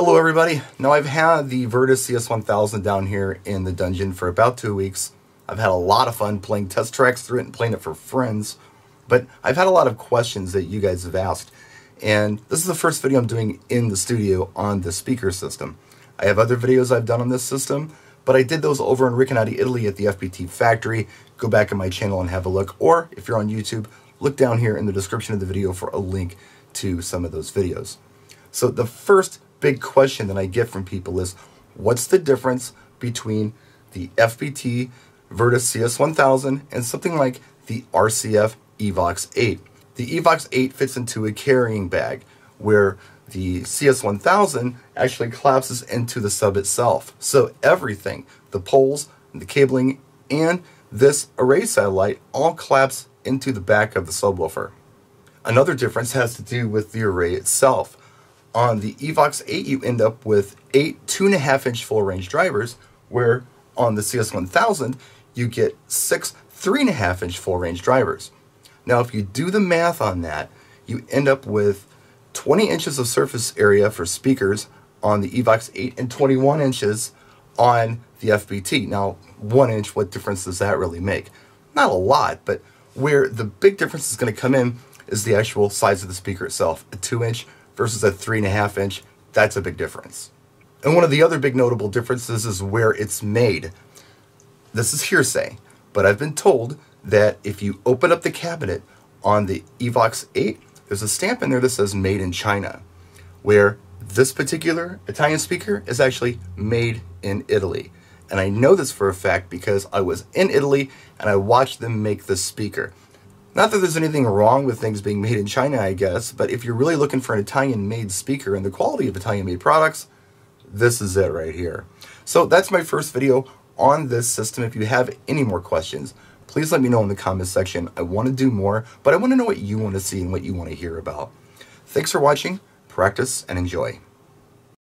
Hello everybody. Now I've had the Vertus CS1000 down here in the dungeon for about 2 weeks. I've had a lot of fun playing test tracks through it and playing it for friends, but I've had a lot of questions that you guys have asked, and this is the first video I'm doing in the studio on the speaker system. I have other videos I've done on this system, but I did those over in Recanati, Italy at the FBT factory. Go back in my channel and have a look, or if you're on YouTube, look down here in the description of the video for a link to some of those videos. So the first big question that I get from people is, what's the difference between the FBT Vertus CS1000 and something like the RCF Evox 8? The Evox 8 fits into a carrying bag, where the CS1000 actually collapses into the sub itself. So everything, the poles, the cabling, and this array satellite all collapse into the back of the subwoofer. Another difference has to do with the array itself. On the Evox 8, you end up with 8 2.5-inch full-range drivers, where on the CS1000, you get 6 3.5-inch full-range drivers. Now, if you do the math on that, you end up with 20 inches of surface area for speakers on the Evox 8 and 21 inches on the FBT. Now, 1 inch, what difference does that really make? Not a lot, but where the big difference is going to come in is the actual size of the speaker itself. A 2-inch versus a 3.5-inch, that's a big difference. And one of the other big notable differences is where it's made. This is hearsay, but I've been told that if you open up the cabinet on the Evox 8, there's a stamp in there that says made in China, where this particular Italian speaker is actually made in Italy. And I know this for a fact because I was in Italy and I watched them make this speaker. Not that there's anything wrong with things being made in China, I guess, but if you're really looking for an Italian-made speaker and the quality of Italian-made products, this is it right here. So that's my first video on this system. If you have any more questions, please let me know in the comments section. I want to do more, but I want to know what you want to see and what you want to hear about. Thanks for watching, practice, and enjoy.